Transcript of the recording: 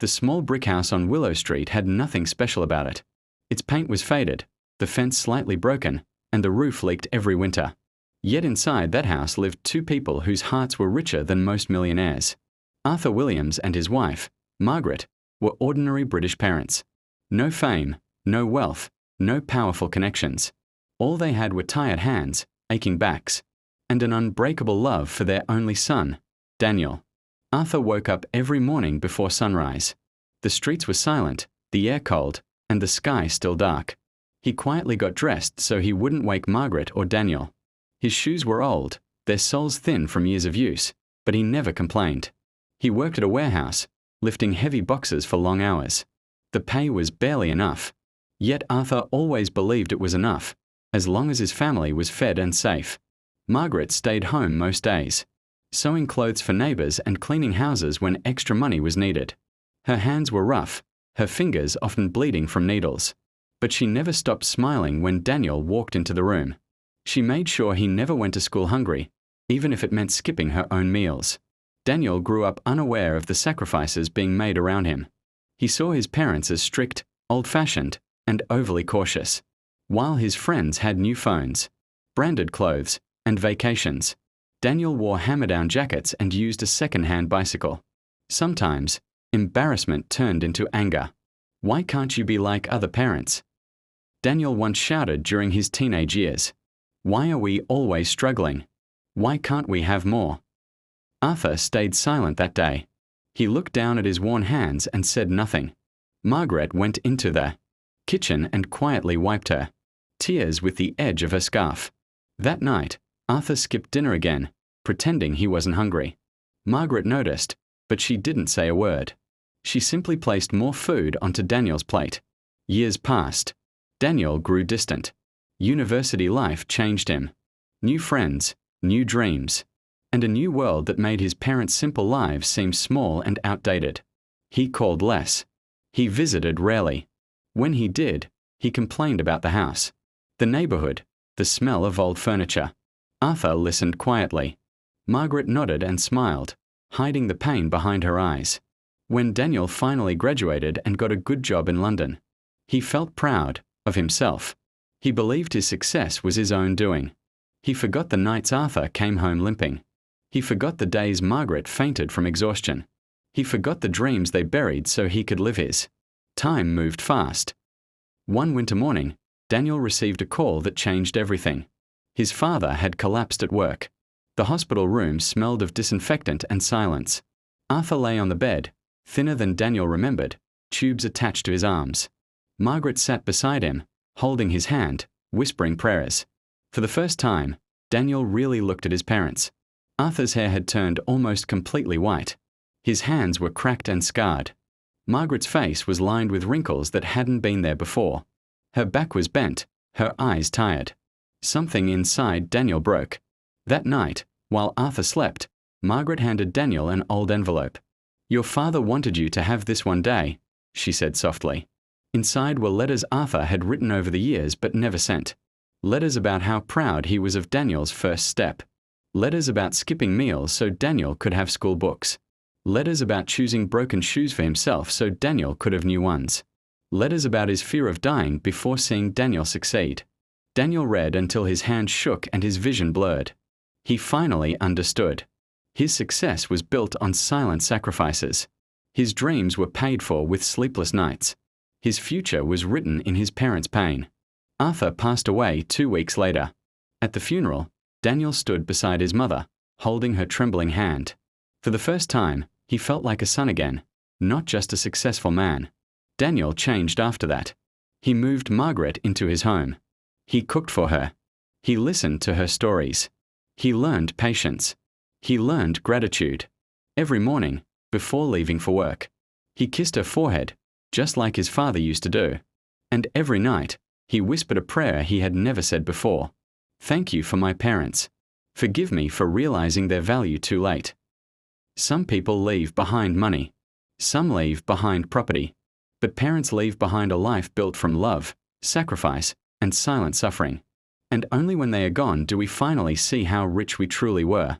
The small brick house on Willow Street had nothing special about it. Its paint was faded, the fence slightly broken, and the roof leaked every winter. Yet inside that house lived two people whose hearts were richer than most millionaires. Arthur Williams and his wife, Margaret, were ordinary British parents. No fame, no wealth, no powerful connections. All they had were tired hands, aching backs, and an unbreakable love for their only son, Daniel. Arthur woke up every morning before sunrise. The streets were silent, the air cold, and the sky still dark. He quietly got dressed so he wouldn't wake Margaret or Daniel. His shoes were old, their soles thin from years of use, but he never complained. He worked at a warehouse, lifting heavy boxes for long hours. The pay was barely enough. Yet Arthur always believed it was enough, as long as his family was fed and safe. Margaret stayed home most days, sewing clothes for neighbors and cleaning houses when extra money was needed. Her hands were rough, her fingers often bleeding from needles. But she never stopped smiling when Daniel walked into the room. She made sure he never went to school hungry, even if it meant skipping her own meals. Daniel grew up unaware of the sacrifices being made around him. He saw his parents as strict, old-fashioned, and overly cautious. While his friends had new phones, branded clothes, and vacations, Daniel wore hammer-down jackets and used a second-hand bicycle. Sometimes, embarrassment turned into anger. Why can't you be like other parents? Daniel once shouted during his teenage years. Why are we always struggling? Why can't we have more? Arthur stayed silent that day. He looked down at his worn hands and said nothing. Margaret went into the kitchen and quietly wiped her tears with the edge of her scarf. That night, Arthur skipped dinner again, pretending he wasn't hungry. Margaret noticed, but she didn't say a word. She simply placed more food onto Daniel's plate. Years passed. Daniel grew distant. University life changed him. New friends, new dreams, and a new world that made his parents' simple lives seem small and outdated. He called less. He visited rarely. When he did, he complained about the house, the neighborhood, the smell of old furniture. Arthur listened quietly. Margaret nodded and smiled, hiding the pain behind her eyes. When Daniel finally graduated and got a good job in London, he felt proud of himself. He believed his success was his own doing. He forgot the nights Arthur came home limping. He forgot the days Margaret fainted from exhaustion. He forgot the dreams they buried so he could live his. Time moved fast. One winter morning, Daniel received a call that changed everything. His father had collapsed at work. The hospital room smelled of disinfectant and silence. Arthur lay on the bed, thinner than Daniel remembered, tubes attached to his arms. Margaret sat beside him, holding his hand, whispering prayers. For the first time, Daniel really looked at his parents. Arthur's hair had turned almost completely white. His hands were cracked and scarred. Margaret's face was lined with wrinkles that hadn't been there before. Her back was bent, her eyes tired. Something inside Daniel broke. That night, while Arthur slept, Margaret handed Daniel an old envelope. "Your father wanted you to have this one day," she said softly. Inside were letters Arthur had written over the years but never sent. Letters about how proud he was of Daniel's first step. Letters about skipping meals so Daniel could have school books. Letters about choosing broken shoes for himself so Daniel could have new ones. Letters about his fear of dying before seeing Daniel succeed. Daniel read until his hand shook and his vision blurred. He finally understood. His success was built on silent sacrifices. His dreams were paid for with sleepless nights. His future was written in his parents' pain. Arthur passed away 2 weeks later. At the funeral, Daniel stood beside his mother, holding her trembling hand. For the first time, he felt like a son again, not just a successful man. Daniel changed after that. He moved Margaret into his home. He cooked for her. He listened to her stories. He learned patience. He learned gratitude. Every morning, before leaving for work, he kissed her forehead, just like his father used to do. And every night, he whispered a prayer he had never said before. "Thank you for my parents. Forgive me for realizing their value too late." Some people leave behind money. Some leave behind property. But parents leave behind a life built from love, sacrifice, and silent suffering. And only when they are gone do we finally see how rich we truly were.